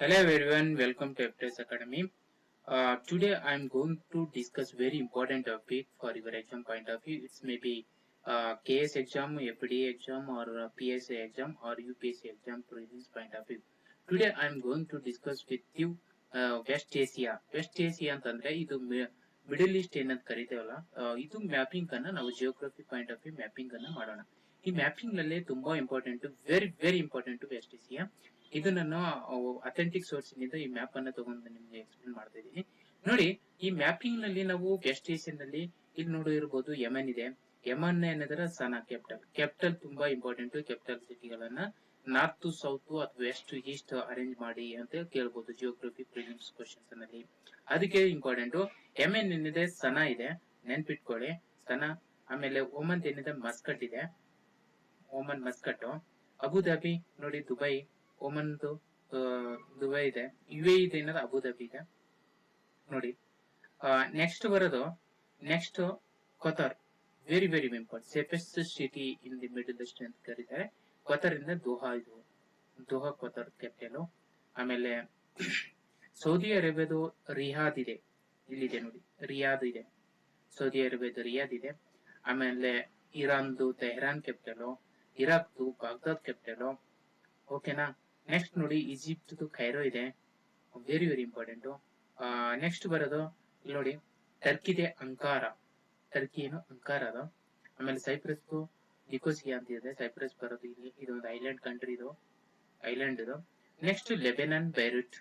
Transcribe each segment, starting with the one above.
Hello everyone, welcome to FTS Academy. Today I am going to discuss very important topic for your exam point of view. It's maybe KS exam, FDA exam or PSA exam or UPSC exam prelims point of view. Today I am going to discuss with you West Asia. West Asia ಅಂತಂದ್ರೆ ಇದು middle East ಏನಂತ ಕರಿತೇವಲ್ಲ ಇದು mapping ಅನ್ನ ನಾವು geography point of view mapping ಅನ್ನ ಮಾಡೋಣ. ಈ mapping ನಲ್ಲಿ ತುಂಬಾ important, very important west Asia. ಇದು ನಾನು ಅಥೆಂಟಿಕ್ ಸೋರ್ಸ್ ನಿಂದ ಈ ಮ್ಯಾಪ್ ಅನ್ನ ತಗೊಂಡು ನಿಮ್ಗೆ ಎಕ್ಸ್ಪ್ಲೇನ್ ಮಾಡ್ತಾ ಇದ್ದೀನಿ. ನೋಡಿ, ಈ ಮ್ಯಾಪಿಂಗ್ ನಲ್ಲಿ ನಾವು ವೆಸ್ಟ್ ಏಷಿಯನ್ ನಲ್ಲಿ ಇಲ್ಲಿ ನೋಡಿರ್ಬೋದು ಯಮನ್ ಇದೆ. ಯಮನ್ ಏನಂದ್ರೆ ಸನಾ ಕ್ಯಾಪಿಟಲ್ ತುಂಬಾ ಇಂಪಾರ್ಟೆಂಟ್. ಕ್ಯಾಪಿಟಲ್ ಸಿಟಿಗಳನ್ನ ನಾರ್ತ್ ಟು ಸೌತ್ ಅಥವಾ ವೆಸ್ಟ್ ಟು ಈಸ್ಟ್ ಅರೇಂಜ್ ಮಾಡಿ ಅಂತ ಕೇಳ್ಬೋದು ಜಿಯೋಗ್ರಫಿ ಪ್ರಿಲಿಮ್ಸ್ ಕ್ವಶನ್ಸ್ ನಲ್ಲಿ. ಅದಕ್ಕೆ ಇಂಪಾರ್ಟೆಂಟ್ ಯಮನ್ ಏನಿದೆ, ಸನಾ ಇದೆ, ನೆನ್ಪಿಟ್ಕೊಳ್ಳಿ ಸನಾ. ಆಮೇಲೆ ಓಮನ್ ಏನಿದೆ, ಮಸ್ಕಟ್ ಇದೆ, ಓಮನ್ ಮಸ್ಕಟ್. ಅಬುಧಾಬಿ ನೋಡಿ, ದುಬೈ. ಓಮನ್ದು ದುಬೈ ಇದೆ. UAE ಇದೆ ಏನದು, ಅಬುಧಾಬಿ ಇದೆ ನೋಡಿ. ನೆಕ್ಸ್ಟ್ ಬರೋದು next Qatar. Very important, safest city in the Middle East ಅಂತ ಕರೀತಾರೆ. ಕೊತಾರ್ ಇಂದ ದೋಹಾ, ಇದು ದೋಹಾ ಕೊತಾರ್ ಕ್ಯಾಪಿಟಲ್. ಆಮೇಲೆ ಸೌದಿ ಅರೇಬಿಯಾದು ರಿಯಾದ್ ಇದೆ, ಇಲ್ಲಿದೆ ನೋಡಿ, ರಿಯಾದ್ ಇದೆ. ಸೌದಿ ಅರೇಬಿಯಾದ ರಿಯಾದ್ ಇದೆ. ಆಮೇಲೆ ಇರಾನ್ದು ತೆಹರಾನ್ ಕ್ಯಾಪಿಟಲ್. ಇರಾಕ್ದು ಬಾಗ್ದಾದ್ ಕ್ಯಾಪಿಟಲ್. ಓಕೆನಾ. ನೆಕ್ಸ್ಟ್ ನೋಡಿ, ಈಜಿಪ್ಟ್ ಖೈರೋ ಇದೆ, ವೆರಿ ಇಂಪಾರ್ಟೆಂಟ್. ನೆಕ್ಸ್ಟ್ ಬರೋದು ಇಲ್ಲಿ ನೋಡಿ, ಟರ್ಕಿದೆ ಅಂಕಾರ. ಟರ್ಕಿ ಏನು ಅಂಕಾರ ಅದ. ಆಮೇಲೆ ಸೈಪ್ರಸ್ ನಿಕೋಸಿಯಾ ಅಂತ ಇದೆ, ಸೈಪ್ರಸ್ ಬರೋದು ಇಲ್ಲಿ. ಇದೊಂದು ಐಲ್ಯಾಂಡ್ ಕಂಟ್ರಿ, ಇದು ಐಲ್ಯಾಂಡ್ ಇದು. Next Lebanon Beirut.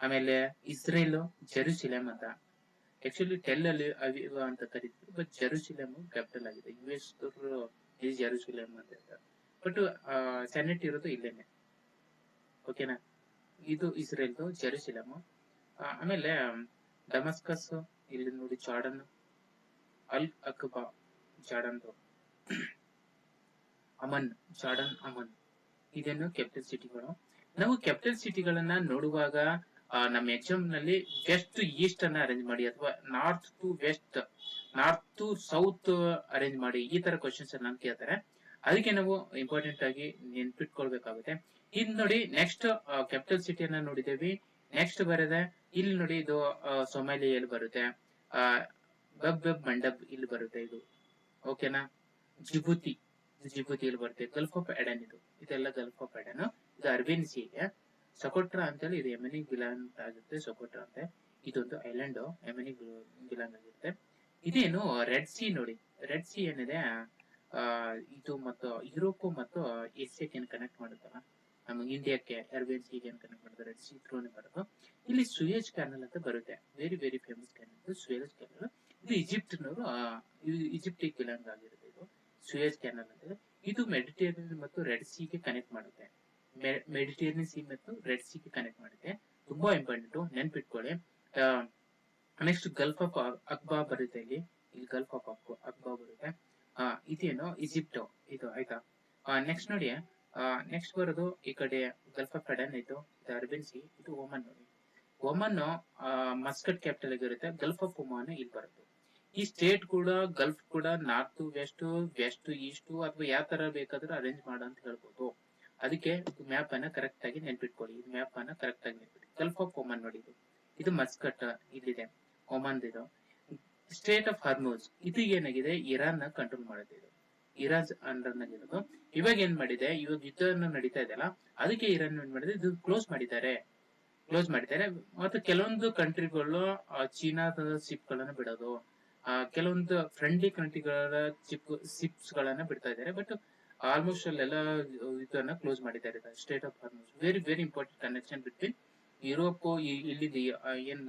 ಆಮೇಲೆ ಇಸ್ರೇಲ್ ಜೆರುಸಲೇಮ್ ಅಂತ. ಆಕ್ಚುಲಿ ಟೆಲ್ ಅಲ್ಲಿ ಅವಿವ ಅಂತ ಕರೀತಾರೆ, ಬಟ್ ಜೆರುಸಲೇಮ್ ಕ್ಯಾಪಿಟಲ್ ಆಗಿದೆ. US ಜೆರುಸಲೇಮ್ ಅಂತ ಹೇಳ್ತಾರೆ, ಬಟ್ ಸೆನೆಟ್ ಇರೋದು ಇಲ್ಲೇನೆ. ಓಕೆನಾ. ಇದು ಇಸ್ರೇಲ್ದು ಜೆರುಸಲೇಮ್. ಆಮೇಲೆ ಡಮಸ್ಕಸ್ ಇಲ್ಲಿ ನೋಡಿ, ಜಾರ್ಡನ್, ಅಲ್ ಅಕ್ಬಾ ಜಾರ್ಡನ್ದು, ಅಮನ್ ಜಾರ್ಡನ್ ಅಮನ್. ಇದೇನು ಕ್ಯಾಪಿಟಲ್ ಸಿಟಿಗಳು. ನಾವು ಕ್ಯಾಪಿಟಲ್ ಸಿಟಿಗಳನ್ನ ನೋಡುವಾಗ ನಮ್ಮ ಎಕ್ಸಾಮ್ ನಲ್ಲಿ ವೆಸ್ಟ್ ಟು ಈಸ್ಟ್ ಅನ್ನ ಅರೇಂಜ್ ಮಾಡಿ ಅಥವಾ north to west, north to south arrange ಮಾಡಿ, ಈ ತರ ಕ್ವಶನ್ಸ್ ನಾನು ಕೇಳ್ತಾರೆ. ಅದಕ್ಕೆ ನಾವು ಇಂಪಾರ್ಟೆಂಟ್ ಆಗಿ ನೆನ್ಪಿಟ್ಕೊಳ್ಬೇಕಾಗುತ್ತೆ. ಇದು ನೋಡಿ, ನೆಕ್ಸ್ಟ್ ಕ್ಯಾಪಿಟಲ್ ಸಿಟಿಯನ್ನ ನೋಡಿದೇವಿ. ನೆಕ್ಸ್ಟ್ ಬರದೆ ಇಲ್ಲಿ ನೋಡಿ, ಇದು ಸೊಮಾಲಿಯಲ್ಲಿ ಬರುತ್ತೆ. ಬಬ್ ಮಂಡಬ್ ಇಲ್ಲಿ ಬರುತ್ತೆ ಇದು. ಓಕೆನಾ. ಜಿಬುತಿ ಇಲ್ಲಿ ಬರುತ್ತೆ. ಗಲ್ಫ್ ಆಫ್ ಎಡನ್ ಇದೆಲ್ಲ ಗಲ್ಫ್ ಆಫ್ ಎಡನ್. ಇದು ಅರ್ಬಿನ್ ಸಿ ಇದೆ. ಸೊಕೋಟ್ರಾ ಅಂತೇಳಿ ಇದು ಯೆಮೆನಿಗೆ ಬಿಲಾಂಗ್ ಆಗುತ್ತೆ. ಸೊಕೋಟ್ರಾ ಅಂತ ಇದೊಂದು ಐಲ್ಯಾಂಡ್ ಯೆಮೆನಿಗೆ ಬಿಲಾಂಗ್ ಆಗುತ್ತೆ. ಇದೇನು ರೆಡ್ ಸಿ ನೋಡಿ. ರೆಡ್ ಸಿ ಏನಿದೆ, ಇದು ಮತ್ತು ಯುರೋಪ್ ಮತ್ತು ಏಷ್ಯಾಕ್ಕೆ ಏನ್ ಕನೆಕ್ಟ್ ಮಾಡುತ್ತಲ್ಲ, ನಮ್ಮ ಇಂಡಿಯಾಕ್ಕೆ ಅರೇಬಿಯನ್ ಸೀಗೆ ಏನ್ ಕನೆಕ್ಟ್ ಮಾಡುತ್ತೆ, ರೆಡ್ ಸಿ ಥ್ರೂನೇ ಬರೋದು. ಇಲ್ಲಿ ಸುಯೇಜ್ ಕ್ಯಾನಲ್ ಅಂತ ಬರುತ್ತೆ, very famous canal Suez canal. ಇದು ಈಜಿಪ್ಟ್ನವರು ಈಜಿಪ್ಟಿಗೆ ಬಿಲಾಂಗ್ ಆಗಿರುತ್ತೆ ಇದು ಸುಯೇಜ್ ಕ್ಯಾನಲ್ ಅಂತ. ಇದು ಮೆಡಿಟೇರಿಯನ್ ಮತ್ತು ರೆಡ್ ಸಿಗೆ ಕನೆಕ್ಟ್ ಮಾಡುತ್ತೆ. ಮೆಡಿಟೇರಿಯನ್ ಸಿ ಮತ್ತು ರೆಡ್ ಸಿಗೆ ಕನೆಕ್ಟ್ ಮಾಡುತ್ತೆ. ತುಂಬಾ ಇಂಪಾರ್ಟೆಂಟ್, ನೆನ್ಪಿಟ್ಕೊಳ್ಳಿ. ನೆಕ್ಸ್ಟ್ ಗಲ್ಫ್ ಆಫ್ ಅಕ್ಬಾ ಬರುತ್ತೆ ಇಲ್ಲಿ ಗಲ್ಫ್ ಆಫ್ ಅಕ್ಬಾ ಬರುತ್ತೆ. ಇದೇನು ಈಜಿಪ್ಟ್ ಇದು, ಆಯ್ತಾ. ನೆಕ್ಸ್ಟ್ ನೋಡಿ, ನೆಕ್ಸ್ಟ್ ಬರೋದು ಈ ಕಡೆ ಗಲ್ಫ್ ಆಫ್ ಎಡನ್ ಇದು ಅರೇಬಿಯನ್ ಸಿ. ಇದು ಓಮನ್ ನೋಡಿ. ಓಮನ್ ಮಸ್ಕಟ್ ಕ್ಯಾಪಿಟಲ್ ಆಗಿರುತ್ತೆ. ಗಲ್ಫ್ ಆಫ್ ಒಮಾನ್ ಇಲ್ಲಿ ಬರುತ್ತೆ. ಈ ಸ್ಟೇಟ್ ಕೂಡ ಗಲ್ಫ್ ಕೂಡ ನಾರ್ತ್ ವೆಸ್ಟ್, ವೆಸ್ಟ್ ಈಸ್ಟ್ ಅಥವಾ ಯಾವ ತರ ಬೇಕಾದ್ರೂ ಅರೇಂಜ್ ಮಾಡ ಅಂತ ಹೇಳ್ಬೋದು. ಅದಕ್ಕೆ ಮ್ಯಾಪ್ ಅನ್ನ ಕರೆಕ್ಟ್ ಆಗಿ ನೆನ್ಪಿಟ್ಕೊಳ್ಳಿ. ಈ ಮ್ಯಾಪ್ ಅನ್ನ ಕರೆಕ್ಟ್ ಆಗಿ ನೆನ್ಪಿಟ್ಟು. ಗಲ್ಫ್ ಆಫ್ ಒಮಾನ್ ನೋಡಿ, ಇದು ಮಸ್ಕಟ್ ಇಲ್ಲಿದೆ, ಒಮಾನ್ ಇದು. ಸ್ಟೇಟ್ ಆಫ್ ಹರ್ಮೂಜ್ ಇದು ಏನಾಗಿದೆ, ಇರಾನ್ ನ ಕಂಟ್ರೋಲ್ ಮಾಡುತ್ತೆ. ಇದು ಇರಾನ್ ಅಂಡರ್ ನಲ್ಲಿರೋದು. ಇವಾಗ ಏನ್ ಮಾಡಿದೆ, ಇವಾಗ ಯುದ್ಧ ನಡೀತಾ ಇದೆಯಲ್ಲ, ಅದಕ್ಕೆ ಇರಾನ್ ಏನ್ ಮಾಡಿದೆ, ಇದು ಕ್ಲೋಸ್ ಮಾಡಿದ್ದಾರೆ. ಮತ್ತು ಕೆಲವೊಂದು ಕಂಟ್ರಿಗಳು ಚೀನಾದ ಶಿಪ್ ಗಳನ್ನ ಬಿಡೋದು, ಕೆಲವೊಂದು ಫ್ರೆಂಡ್ಲಿ ಕಂಟ್ರಿಗಳ ಶಿಪ್ಸ್ ಗಳನ್ನ ಬಿಡ್ತಾ ಇದ್ದಾರೆ. ಬಟ್ ಆಲ್ಮೋಸ್ಟ್ ಅಲ್ಲೆಲ್ಲ ಇದನ್ನ ಕ್ಲೋಸ್ ಮಾಡಿದ್ದಾರೆ. State of Hormuz very important connection between Europe, ಇಲ್ಲಿ ಏನ್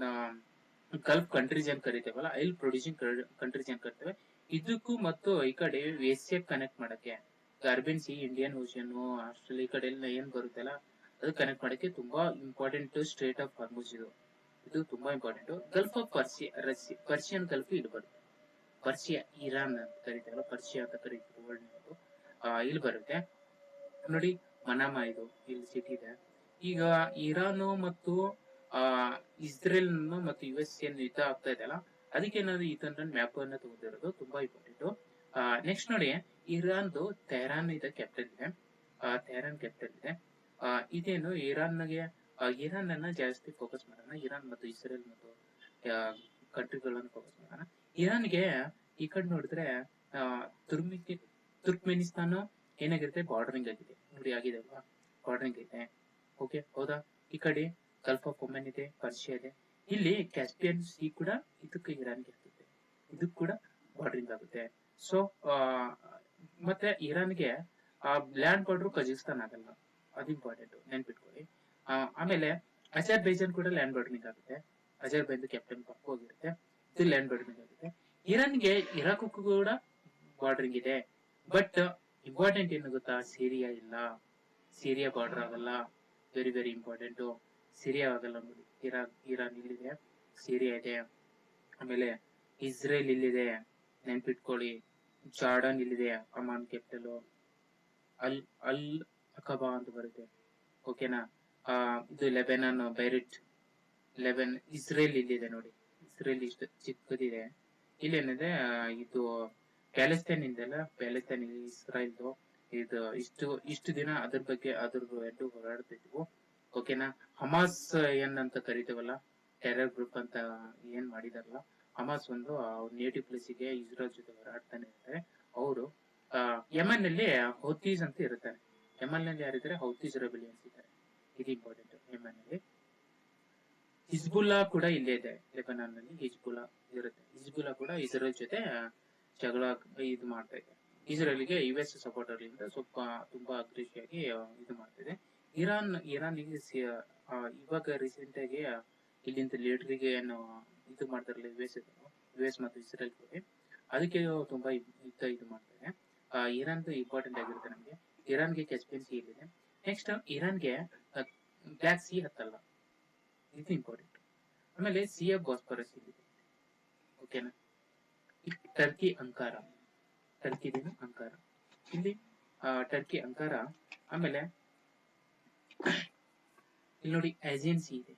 ಗಲ್ಫ್ ಕಂಟ್ರೀಸ್ ಏನ್ ಕರಿತೇವಲ್ಲ, ಆಯಿಲ್ ಪ್ರೊಡ್ಯೂಸಿಂಗ್ ಕಂಟ್ರೀಸ್ ಏನ್ ಕರಿತೇವೆ, ಇದಕ್ಕೂ ಮತ್ತು ಈ ಕಡೆ ಏಷ್ಯಾ ಕನೆಕ್ಟ್ ಮಾಡಕ್ಕೆ Arabian C, Indian ocean, Australia ಈ ಕಡೆ ಎಲ್ಲ ಏನ್ ಬರುತ್ತಲ್ಲ ಅದು ಕನೆಕ್ಟ್ ಮಾಡಕ್ಕೆ ತುಂಬಾ ಇಂಪಾರ್ಟೆಂಟ್ ಸ್ಟೇಟ್ ಆಫ್ ಹಾರ್ಮುಜ್ ಇದು ತುಂಬಾ important. Gulf of Persian Gulf ಇಲ್ಲಿ ಬರುತ್ತೆ. ಪರ್ಷಿಯಾ, ಇರಾನ್ ಅಂತ ಕರಿತೇವಲ್ಲ, ಪರ್ಷಿಯಾ ಅಂತ ಕರೀತಾರೆ ವರ್ಲ್ಡ್ ಇಲ್ಲಿ ಬರುತ್ತೆ ನೋಡಿ. ಮನಾಮಾ ಇದು ಇಲ್ಲಿ ಸಿಟಿ ಇದೆ. ಈಗ ಇರಾನ್ ಮತ್ತು ಇಸ್ರೇಲ್ ಮತ್ತು US ಏನ್ ಯುದ್ಧ ಆಗ್ತಾ ಇದೆಯಲ್ಲ, ಅದಕ್ಕೆ ನಾವು ಇದನ್ನ ಮ್ಯಾಪ್ ಅನ್ನ ತಗೊಂಡಿರೋದು ತುಂಬಾ ಇಂಪಾರ್ಟೆಂಟ್. ನೆಕ್ಸ್ಟ್ ನೋಡಿ, ಇರಾನ್ದು ತೆಹರಾನ್ ಇದೆ ಕ್ಯಾಪಿಟಲ್ ಇದೆ. ತೆಹರಾನ್ ಕ್ಯಾಪಿಟಲ್ ಇದೆ. ಇದೇನು ಇರಾನ್ಗೆ ಇರಾನ್ ಅನ್ನ ಜಾಸ್ತಿ ಫೋಕಸ್ ಮಾಡೋಣ. ಇರಾನ್ ಮತ್ತು ಇಸ್ರೇಲ್ ಮತ್ತು ಕಂಟ್ರಿಗಳನ್ನು ಫೋಕಸ್ ಮಾಡೋಣ. ಇರಾನ್ಗೆ ಈ ಕಡೆ ನೋಡಿದ್ರೆ ಆ ತುರ್ಕ್ಮೆನಿಸ್ತಾನ ಏನಾಗಿರುತ್ತೆ, ಬಾರ್ಡರಿಂಗ್ ಆಗಿದೆ ನೋಡಿ, ಆಗಿದೆ ಅಲ್ವಾ, ಬಾರ್ಡರಿಂಗ್ ಇದೆ. ಓಕೆ, ಹೌದಾ? ಈ ಕಡೆ ಗಲ್ಫ್ ಆಫ್ ಒಮನ್ ಇದೆ, ಪರ್ಷಿಯಾ ಇದೆ. ಇಲ್ಲಿ ಕ್ಯಾಸ್ಪಿಯನ್ ಸಿ ಕೂಡ ಇದಕ್ಕೆ ಇರಾನ್ಗೆ ಆಗುತ್ತೆ, ಇದಕ್ಕೆ ಕೂಡ ಬಾರ್ಡರಿಂಗ್ ಆಗುತ್ತೆ. ಸೊ ಮತ್ತೆ ಇರಾನ್ಗೆ ಲ್ಯಾಂಡ್ ಬಾರ್ಡರ್ ಕಜಕಿಸ್ತಾನ್ ಆಗಲ್ಲ, ಅದು ಇಂಪಾರ್ಟೆಂಟ್, ನೆನ್ಪಿಟ್ಕೊಳ್ಳಿ. ಆಮೇಲೆ ಅಜರ್ಬೈಜಾನ್ ಕೂಡ ಲ್ಯಾಂಡ್ ಬಾರ್ಡರಿಂಗ್ ಆಗುತ್ತೆ, ಅಜರ್ಬೈಜಾನ್ ಕ್ಯಾಪಿಟಲ್ ಬಾಕು ಆಗಿರುತ್ತೆ, ಇದು ಲ್ಯಾಂಡ್ ಬಾರ್ಡರಿಂಗ್ ಆಗುತ್ತೆ. ಇರಾನ್ಗೆ ಇರಾಕ್ ಕೂಡ ಬಾರ್ಡರಿಂಗ್ ಇದೆ. ಬಟ್ ಇಂಪಾರ್ಟೆಂಟ್ ಏನು ಗೊತ್ತಾ, ಸಿರಿಯಾ ಇಲ್ಲ, ಸಿರಿಯಾ ಬಾರ್ಡರ್ ಆಗಲ್ಲ. ವೆರಿ ವೆರಿ ಇಂಪಾರ್ಟೆಂಟ್, ಸಿರಿಯಾ ಆಗಲ್ಲ ನೋಡಿ. ಇರಾನ್ ಇಲ್ಲಿದೆ, ಸಿರಿಯಾ ಇದೆ. ಆಮೇಲೆ ಇಸ್ರೇಲ್ ಇಲ್ಲಿದೆ, ನೆನ್ಪಿಟ್ಕೊಳ್ಳಿ. ಜಾರ್ಡನ್ ಇಲ್ಲಿದೆ, ಅಮಾನ್ ಕ್ಯಾಪಿಟಲ್. ಅಲ್ ಅಕಬಾ ಅಂತ ಬರುತ್ತೆ, ಓಕೆನಾ. ಇದು ಲೆಬನಾನ್, ಬೈರಿಟ್, ಇಸ್ರೇಲ್ ಇಲ್ಲಿದೆ ನೋಡಿ, ಇಸ್ರೇಲ್ ಇಷ್ಟು ಚಿಕ್ಕದಿದೆ. ಇಲ್ಲೇನಿದೆ, ಇದು ಪ್ಯಾಲೆಸ್ತೈನ್ ಇಂದೆಲ್ಲ, ಪ್ಯಾಲೆಸ್ತೈನ್ ಇಸ್ರಾಯಲ್ದು. ಇದು ಇಷ್ಟು ದಿನ ಅದ್ರ ಬಗ್ಗೆ ಅದ್ರದ್ದು ಎರಡು ಹೋರಾಡ್ತಿದ್ವು, ಓಕೆನಾ. ಹಮಾಸ್ ಏನಂತ ಕರಿತೇವಲ್ಲ, ಟೆರರ್ ಗ್ರೂಪ್ ಅಂತ ಏನ್ ಮಾಡಿದಾರಲ್ಲ, ಹಮಾಸ್ ಒಂದು ನೇಟಿವ್ ಪ್ಲೇಸಿಗೆ ಇಸ್ರೇಲ್ ಜೊತೆ ಹೋರಾಡ್ತಾನೆ ಇರ್ತಾರೆ. ಅವರು ಯಮನ್ ನಲ್ಲಿ ಹೌತೀಸ್ ಅಂತ ಇರ್ತಾರೆ. ಯಮನ್ ನಲ್ಲಿ ಯಾರಿದ್ದಾರೆ, ಹೌತೀಸ್ ರೆಬೆಲಿಯನ್ಸ್ ಇದ್ದಾರೆ, ಇದು ಇಂಪಾರ್ಟೆಂಟ್. ಯಮನ್ ನಲ್ಲಿ ಹಿಜ್ಬುಲ್ಲಾ ಕೂಡ ಇಲ್ಲೇ ಇದೆ, ಲೆಬನಾನ್ ನಲ್ಲಿ ಹಿಜ್ಬುಲ್ಲಾ ಇರುತ್ತೆ. ಹಿಜ್ಬುಲ್ಲಾ ಕೂಡ ಇಸ್ರೇಲ್ ಜೊತೆ ಜಗಳ ಇದು ಮಾಡ್ತಾ ಇದೆ. ಇಸ್ರೇಲ್ಗೆ US ಸಪೋರ್ಟರ್ ಇಂದ ಸ್ವಲ್ಪ ತುಂಬಾ ಅಗ್ರೆಸಿಯಾಗಿ ಇದು ಮಾಡ್ತಿದೆ. ಇರಾನ್ ಇವಾಗ ರೀಸೆಂಟ್ ಆಗಿ ಇಲ್ಲಿಂದ ಲೀಡರ್ಗೆ ಏನು ಇದು ಮಾಡ್ತಾರಲ್ಲ, US ಮತ್ತು ಇಸ್ರೇಲ್ ಕೂಡ, ಅದಕ್ಕೆ ತುಂಬಾ ಇದು ಮಾಡ್ತಾರೆ. ಇರಾನ್ದು ಇಂಪಾರ್ಟೆಂಟ್ ಆಗಿರುತ್ತೆ ನಮ್ಗೆ. ಇರಾನ್ಗೆ ಕ್ಯಾಸ್ಪಿಯನ್ ಸಿ ಇಲ್ಲಿದೆ. ನೆಕ್ಸ್ಟ್ ಇರಾನ್ಗೆ ಬ್ಲ್ಯಾಕ್ ಸಿ ಹತ್ತಲ್ಲ, ಇದು ಇಂಪಾರ್ಟೆಂಟ್. ಆಮೇಲೆ ಸಿ ಆಫ್ ಬಾಸ್ಪರಸ್ ಇಲ್ಲಿದೆ, ಓಕೆನಾ. ಟರ್ಕಿ ಅಂಕಾರ, ಇಲ್ಲಿ ಟರ್ಕಿ ಅಂಕಾರ. ಆಮೇಲೆ ಇಲ್ಲಿ ನೋಡಿ ಏಜೆನ್ಸಿ ಇದೆ,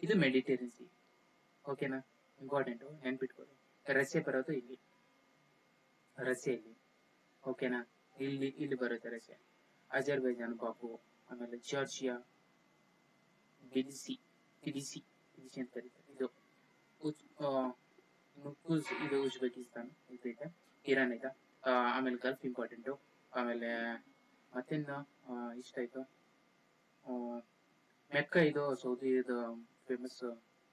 ಇದು ಮೆಡಿಟೇರಿಯನ್ ಸಿ, ಓಕೆನಾ. ಇಂಪಾರ್ಟೆಂಟ್, ನೆನ್ಪಿಟ್ಕೊಳ್ಳಿ. ರಷ್ಯಾ ಬರೋದು ಇಲ್ಲಿ, ಓಕೆನಾ. ಇಲ್ಲಿ ಬರುತ್ತೆ ರಷ್ಯಾ, ಅಜರ್ಬೈಜಾನ್, ಬಾಕು, ಆಮೇಲೆ ಜಾರ್ಜಿಯಾ, ಟಿಲಿಸಿ ಅಂತ ಕರೀತಾರೆ. ಇದು ಉಜ್ಬೇಕಿಸ್ತಾನ್ ಇದೆ, ಇರಾನ್ ಇದೆ. ಆಮೇಲೆ ಗಲ್ಫ್ ಇಂಪಾರ್ಟೆಂಟು. ಆಮೇಲೆ ಮತ್ತೇನು ಇಷ್ಟ ಆಯ್ತು, ಮೆಕ್ಕ, ಇದು ಸೌದಿ ಫೇಮಸ್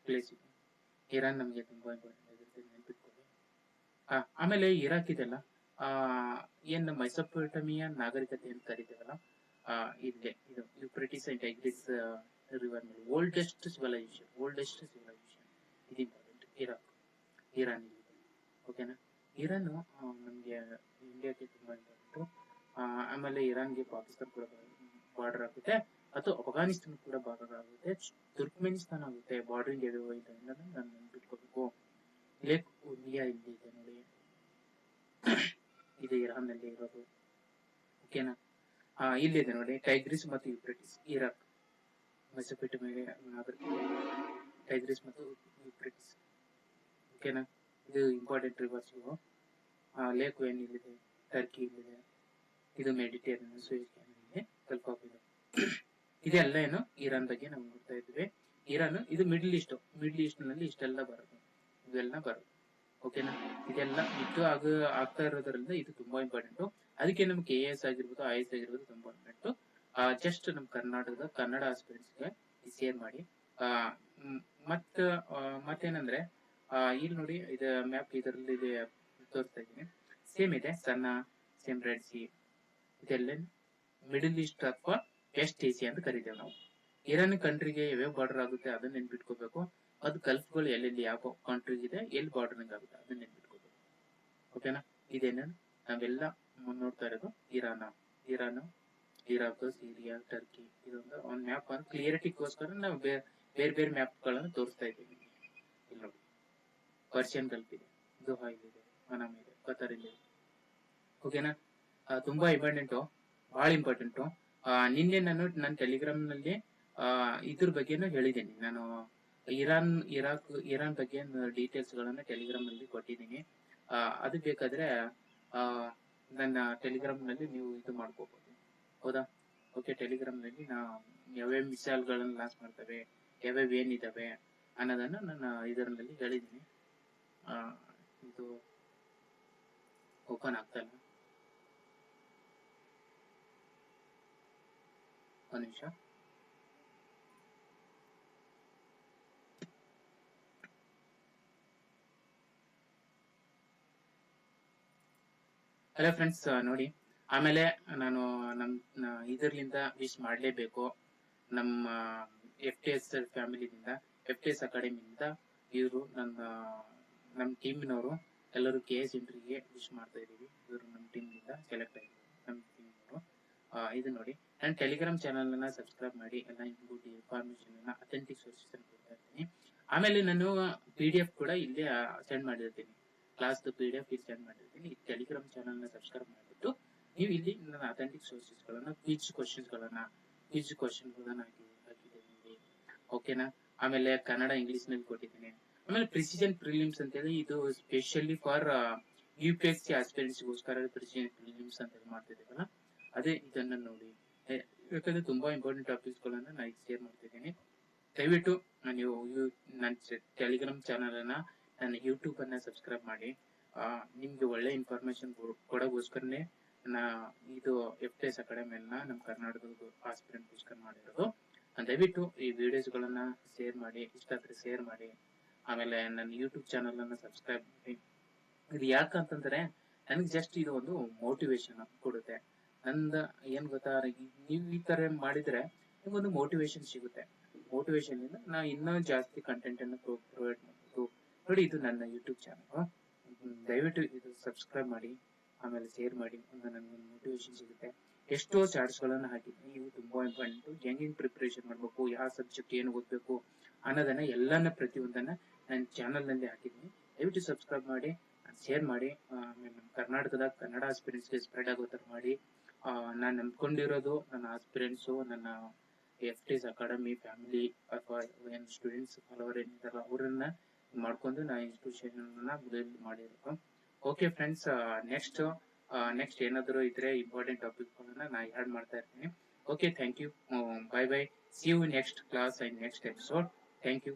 ಪ್ಲೇಸ್ ಇದು. ಇರಾನ್ ನಮಗೆ ತುಂಬಾ ಇಂಪಾರ್ಟೆಂಟ್ ಆಗಿರುತ್ತೆ, ನೆನ್ಪಿಟ್ಕೊಳ್ಳಿ. ಆಮೇಲೆ ಇರಾಕ್ ಇದೆಲ್ಲ ಏನ್ ಮೆಸೊಪೊಟೇಮಿಯಾ ನಾಗರಿಕತೆ ಅಂತ ಕರಿತೇವಲ್ಲ, ಇದೆ ಇದು ಯುಪ್ರೆಟಿಸ್ ಅಂಡ್ ಟೈಗ್ರಿಸ್ ರಿವರ್ ಮೇಲೆ ಓಲ್ಡೆಸ್ಟ್ ಸಿವಿಲೈಸೇಷನ್, ಇದು ಇಂಪಾರ್ಟೆಂಟ್. ಇರಾನ್ ಇದೆ, ಓಕೆನಾ. ಇರಾನ್ ನಮ್ಗೆ ಇಂಡಿಯಾಕ್ಕೆ ತುಂಬಾ ಇಂಪಾರ್ಟೆಂಟ್. ಆಮೇಲೆ ಇರಾನ್ಗೆ ಪಾಕಿಸ್ತಾನ ಕೂಡ ಬಾರ್ಡರ್ ಆಗುತ್ತೆ, ಅಥವಾ ಅಫ್ಘಾನಿಸ್ತಾನ ಕೂಡ ಬಾರ್ಡರ್ ಆಗುತ್ತೆ, ತುರ್ಕ್ಮೆನಿಸ್ತಾನ ಆಗುತ್ತೆ, ಬಾರ್ಡರಿಂಗ್ ನಾನು ನೆನ್ಪಿಟ್ಕೋಬೇಕು. ಲೇಕ್ ಉರ್ಮಿಯಾ ಇಲ್ಲಿ ಇದೆ ನೋಡಿ, ಇದು ಇರಾನ್ ನಲ್ಲಿ ಇರೋದು, ಓಕೆನಾ. ಇಲ್ಲಿದೆ ನೋಡಿ ಟೈಗ್ರಿಸ್ ಮತ್ತು ಯುಪ್ರೆಟಿಸ್, ಇರಾಕ್ ಮೆಸೊಪೊಟೇಮಿಯಾ ನಾಗರಿಕತೆ, ಟೈಗ್ರಿಸ್ ಮತ್ತು ಯುಪ್ರೆಟಿಸ್, ಓಕೆನಾ. ಇದು ಇಂಪಾರ್ಟೆಂಟ್ ರಿವರ್ಸ್ ಇವು. ಲೇಕ್ ವೇನ್ ಇಲ್ಲಿದೆ, ಟರ್ಕಿ ಇಲ್ಲಿದೆ, ಇದು ಮೆಡಿಟೇರಿಯನ್, ಸೂಯಸ್ ಕ್ಯಾನಲ್ ಇದೆ, ಗಲ್ಫ್ ಆಫ್ ಇದು. ಇದೆಲ್ಲ ಏನು ಇರಾನ್ ಬಗ್ಗೆ ನಾವು ನೋಡ್ತಾ ಇದ್ವಿ. ಇರಾನ್ ಇದು ಮಿಡ್ಲ್ ಈಸ್ಟ್ ನಲ್ಲಿ ಇಷ್ಟೆಲ್ಲ ಬರೋದು, ಇವೆಲ್ಲ ಬರೋದು, ಓಕೆನಾ. ಇದೆಲ್ಲ ಆಗ್ತಾ ಇರೋದ್ರಿಂದ ಇದು ತುಂಬಾ ಇಂಪಾರ್ಟೆಂಟ್. ಅದಕ್ಕೆ ನಮ್ಗೆ KS ಆಗಿರ್ಬೋದು, IS ಆಗಿರ್ಬೋದು ತುಂಬಾ ಇಂಪಾರ್ಟೆಂಟ್. ಜಸ್ಟ್ ನಮ್ ಕನ್ನಡ ಆಸ್ಪಿರೆಂಟ್ಸ್ಗೆ ಶೇರ್ ಮಾಡಿ. ಮತ್ತೇನಂದ್ರೆ ಇಲ್ಲಿ ನೋಡಿ, ಇದು ಮ್ಯಾಪ್ ಇದರಲ್ಲಿ ತೋರಿಸ್ತಾ ಇದ್ದೀನಿ, ಸೇಮ್ ಇದೆ, ಸೇಮ್ ರೆಡ್ ಸಿ, ಇದೆಲ್ಲ ಮಿಡಲ್ ಈಸ್ಟ್ ಅಥವಾ ವೆಸ್ಟ್ ಏಷ್ಯಾ ಅಂತ ಕರಿತೇವೆ ನಾವು. ಇರಾನ್ ಕಂಟ್ರಿಗೆ ಯಾವ್ಯಾವ ಬಾರ್ಡರ್ ಆಗುತ್ತೆ ಅದನ್ನ ನೆನ್ಪಿಟ್ಕೋಬೇಕು. ಅದು ಗಲ್ಫ್ಗಳು ಎಲ್ಲೆಲ್ಲಿ ಯಾವ ಕಂಟ್ರಿ ಇದೆ, ಎಲ್ಲಿ ಬಾರ್ಡರಿಂಗ್ ಆಗುತ್ತೆ ಅದನ್ನ ನೆನ್ಪಿಟ್ಕೋಬೇಕು, ಓಕೆನಾ. ಇದೇನು ನಾವೆಲ್ಲ ನೋಡ್ತಾ ಇರೋದು ಇರಾನ್, ಇರಾಕ್, ಸಿರಿಯಾ, ಟರ್ಕಿ. ಇದೊಂದು ಒಂದು ಮ್ಯಾಪ್ ಅಂತ ಕ್ಲಿಯರಿಟಿಗೋಸ್ಕರ ನಾವು ಬೇರೆ ಮ್ಯಾಪ್ ಗಳನ್ನು ತೋರಿಸ್ತಾ ಇದ್ದೀವಿ. ಇಲ್ಲಿ ನೋಡಿ, ಪರ್ಷಿಯನ್ ಗಲ್ಫ್ ಇದೆ, ದೋಹಾ ಇದೆ, ಮನಾಮ್ ಇದೆ, ಕತಾರ್ ಇದೆ, ಓಕೆನಾ. ತುಂಬಾ ಇಂಪಾರ್ಟೆಂಟು, ಬಹಳ ಇಂಪಾರ್ಟೆಂಟು. ನಿನ್ನೆ ನಾನು ನನ್ನ ಟೆಲಿಗ್ರಾಮ್ ನಲ್ಲಿ ಇದ್ರ ಬಗ್ಗೆನೂ ಹೇಳಿದ್ದೀನಿ. ನಾನು ಇರಾನ್ ಬಗ್ಗೆ ಡೀಟೇಲ್ಸ್ ಗಳನ್ನ ಟೆಲಿಗ್ರಾಮ್ ನಲ್ಲಿ ಕೊಟ್ಟಿದ್ದೀನಿ. ಅದು ಬೇಕಾದ್ರೆ ನನ್ನ ಟೆಲಿಗ್ರಾಮ್ ನಲ್ಲಿ ನೀವು ಇದು ಮಾಡ್ಕೋಬಹುದು, ಹೌದಾ. ಓಕೆ, ಟೆಲಿಗ್ರಾಮ್ ನಲ್ಲಿ ನಾವು ಯಾವ್ಯಾವ ಮಿಸೈಲ್ಗಳನ್ನು ಲಾಂಚ್ ಮಾಡ್ತವೆ, ಯಾವ್ಯಾವ ಏನಿದಾವೆ ಅನ್ನೋದನ್ನ ನಾನು ಇದರಲ್ಲಿ ಹೇಳಿದ್ದೀನಿ. ಇದು ಓಪನ್ ಆಗ್ತಾ ಇಲ್ಲ, ಒಂದು ನಿಮಿಷ. ಹಲೋ ಫ್ರೆಂಡ್ಸ್, ನೋಡಿ ಆಮೇಲೆ ನಾನು ಇದರ್ಲಿಂದ ವಿಶ್ ಮಾಡಲೇಬೇಕು. ನಮ್ಮ FTS ಫ್ಯಾಮಿಲಿಯಿಂದ, FTS ಅಕಾಡೆಮಿಯಿಂದ ಇವರು ನಮ್ಮ ಟೀಮಿನವರು ಎಲ್ಲರೂ KS ಇಂಟ್ರಿಗೆ ವಿಶ್ ಮಾಡ್ತಾ ಇದೀವಿ. ಇವರು ನಮ್ಮ ಟೀಮ್ನಿಂದ ಸೆಲೆಕ್ಟ್ ಆಗಿದ್ದಾರೆ. ನಮ್ಮ ಟೀಮ್ನವರು ಇದು ನೋಡಿ, ನನ್ನ ಟೆಲಿಗ್ರಾಮ್ ಚಾನಲ್ ಅನ್ನ ಸಬ್ಸ್ಕ್ರೈಬ್ ಮಾಡಿ. ಎಲ್ಲ ಇನ್ಫಾರ್ಮೇಶನ್ ಅನ್ನ, ಅಥೆಂಟಿಕ್ ಸೋರ್ಸಸ್ ಅನ್ನು ಕೊಡ್ತಾ ಇರ್ತೀನಿ. ಆಮೇಲೆ ನಾನು PDF ಕೂಡ ಇಲ್ಲೇ ಸೆಂಡ್ ಮಾಡಿರ್ತೀನಿ. ಕ್ಲಾಸ್ PDF ಇಲ್ಲಿ ಸೆಂಡ್ ಮಾಡಿರ್ತೀನಿ. ಈ ಟೆಲಿಗ್ರಾಮ್ ಚಾನಲ್ ನ ಸಬ್ಸ್ಕ್ರೈಬ್ ಮಾಡಿಬಿಟ್ಟು ನೀವು ಇಲ್ಲಿ ನನ್ನ ಅಥೆಂಟಿಕ್ ಸೋರ್ಸಸ್ ಗಳನ್ನ, ಕ್ವಿಜ್ ಕ್ವಶನ್ ಗಳನ್ನ ಹಾಕಿದ್ದೀನಿ. ಓಕೆನಾ? ಆಮೇಲೆ ಕನ್ನಡ, ಇಂಗ್ಲಿಷ್ ನಲ್ಲಿ ಕೊಟ್ಟಿದ್ದೀನಿ. ಆಮೇಲೆ ಪ್ರಿಸಿಷನ್ ಪ್ರಿಲಿಮ್ಸ್ ಅಂತ ಹೇಳಿ, ಇದು ಸ್ಪೆಷಲಿ ಫಾರ್ UPSC ಆಸ್ಪಿರೆಂಟ್ಸ್ ಗೋಸ್ಕರ ಪ್ರಿಸಿಷನ್ ಪ್ರಿಲಿಮ್ಸ್ ಅಂತ ಹೇಳಿ ಮಾಡ್ತಿದ್ದೀವಲ್ಲ, ಅದೇ ಇದನ್ನ ನೋಡಿ. ಯಾಕಂದ್ರೆ ತುಂಬಾ ಇಂಪಾರ್ಟೆಂಟ್ ಟಾಪಿಕ್ಸ್ ಗಳನ್ನ ನಾನು ಶೇರ್ ಮಾಡ್ತಿದ್ದೀನಿ. ದಯವಿಟ್ಟು ನೀವು ನನ್ನ ಟೆಲಿಗ್ರಾಮ್ ಚಾನಲ್ ಅನ್ನ, ನನ್ನ ಯೂಟ್ಯೂಬ್ ಅನ್ನ ಸಬ್ಸ್ಕ್ರೈಬ್ ಮಾಡಿ. ನಿಮ್ಗೆ ಒಳ್ಳೆ ಇನ್ಫಾರ್ಮೇಶನ್ ಕೊಡೋಗೋಸ್ಕರನೇ ಇದು FTS ಅಕಾಡೆಮಿಯನ್ನ ನಮ್ಮ ಕರ್ನಾಟಕದ ಆಸ್ಪಿರೆಂಟ್ ಗೋಸ್ಕರ ಮಾಡಿರೋದು. ದಯವಿಟ್ಟು ಈ ವಿಡಿಯೋಸ್ ಗಳನ್ನ ಶೇರ್ ಮಾಡಿ, ಇಷ್ಟ ಆದ್ರೆ ಶೇರ್ ಮಾಡಿ. ಆಮೇಲೆ ನನ್ನ ಯೂಟ್ಯೂಬ್ ಚಾನಲ್ ಅನ್ನ ಸಬ್ಸ್ಕ್ರೈಬ್ ಮಾಡಿ. ಇದು ಯಾಕಂತಂದ್ರೆ ನನಗೆ ಜಸ್ಟ್ ಇದು ಒಂದು ಮೋಟಿವೇಶನ್ ಕೊಡುತ್ತೆ. ನಂದ ಏನ್ ಗೊತ್ತಾ, ನೀವು ಈ ತರ ಮಾಡಿದ್ರೆ ನಿಮ್ಗೊಂದು ಮೋಟಿವೇಶನ್ ಸಿಗುತ್ತೆ. ಮೋಟಿವೇಶನ್ ಇಂದ ನಾ ಇನ್ನೂ ಜಾಸ್ತಿ ಕಂಟೆಂಟ್ ಅನ್ನು ಪ್ರೊವೈಡ್ ಮಾಡ್ಬೋದು. ನೋಡಿ, ಇದು ನನ್ನ ಯೂಟ್ಯೂಬ್ ಚಾನಲ್. ದಯವಿಟ್ಟು ಇದು ಸಬ್ಸ್ಕ್ರೈಬ್ ಮಾಡಿ, ಆಮೇಲೆ ಶೇರ್ ಮಾಡಿ. ನನಗೊಂದು ಮೋಟಿವೇಶನ್ ಸಿಗುತ್ತೆ. ಎಷ್ಟೋ ಚಾರ್ಟ್ಸ್ ಗಳನ್ನ ಹಾಕಿದ್ದೀನಿ. ಇವು ತುಂಬಾ ಇಂಪಾರ್ಟೆಂಟ್. ಹೆಂಗ್ ಪ್ರಿಪರೇಷನ್ ಮಾಡ್ಬೇಕು, ಯಾವ ಸಬ್ಜೆಕ್ಟ್ ಏನು ಓದ್ಬೇಕು ಅನ್ನೋದನ್ನ ಎಲ್ಲಾನ ಪ್ರತಿಯೊಂದನ್ನ ನನ್ನ ಚಾನಲ್ ನಲ್ಲಿ ಹಾಕಿದ್ದೀನಿ. ದಯವಿಟ್ಟು ಸಬ್ಸ್ಕ್ರೈಬ್ ಮಾಡಿ, ಶೇರ್ ಮಾಡಿ. ಆಮೇಲೆ ನಮ್ಮ ಕರ್ನಾಟಕದ ಕನ್ನಡ ಆಸ್ಪಿರೆಂಟ್ಸ್ ಗೆ ಸ್ಪ್ರೆಡ್ ಆಗೋ ತರ ಮಾಡಿ. ನಾನು ನಂಬ್ಕೊಂಡಿರೋದು ನನ್ನ ಆಸ್ಪಿರೆಂಟ್ಸ್, ನನ್ನ FTS ಅಕಾಡೆಮಿ ಫ್ಯಾಮಿಲಿ ಅಥವಾ ಏನು ಸ್ಟೂಡೆಂಟ್ಸ್ ಫಾಲೋವರ್ ಏನಿದಾರಲ್ಲ ಅವರನ್ನ ಮಾಡ್ಕೊಂಡು ನಾ ಇನ್ಸ್ಟಿಟ್ಯೂಷನ್ ಬಿಲ್ಡ್ ಮಾಡಿರೋದು. ಓಕೆ ಫ್ರೆಂಡ್ಸ್, ನೆಕ್ಸ್ಟ್ ಏನಾದರೂ ಇದ್ರೆ ಇಂಪಾರ್ಟೆಂಟ್ ಟಾಪಿಕ್ ಗಳನ್ನ ನಾ ಆಡ್ ಮಾಡ್ತಾ ಇರ್ತೀನಿ. Okay, thank you. Bye bye. See you next class and next episode. Thank you.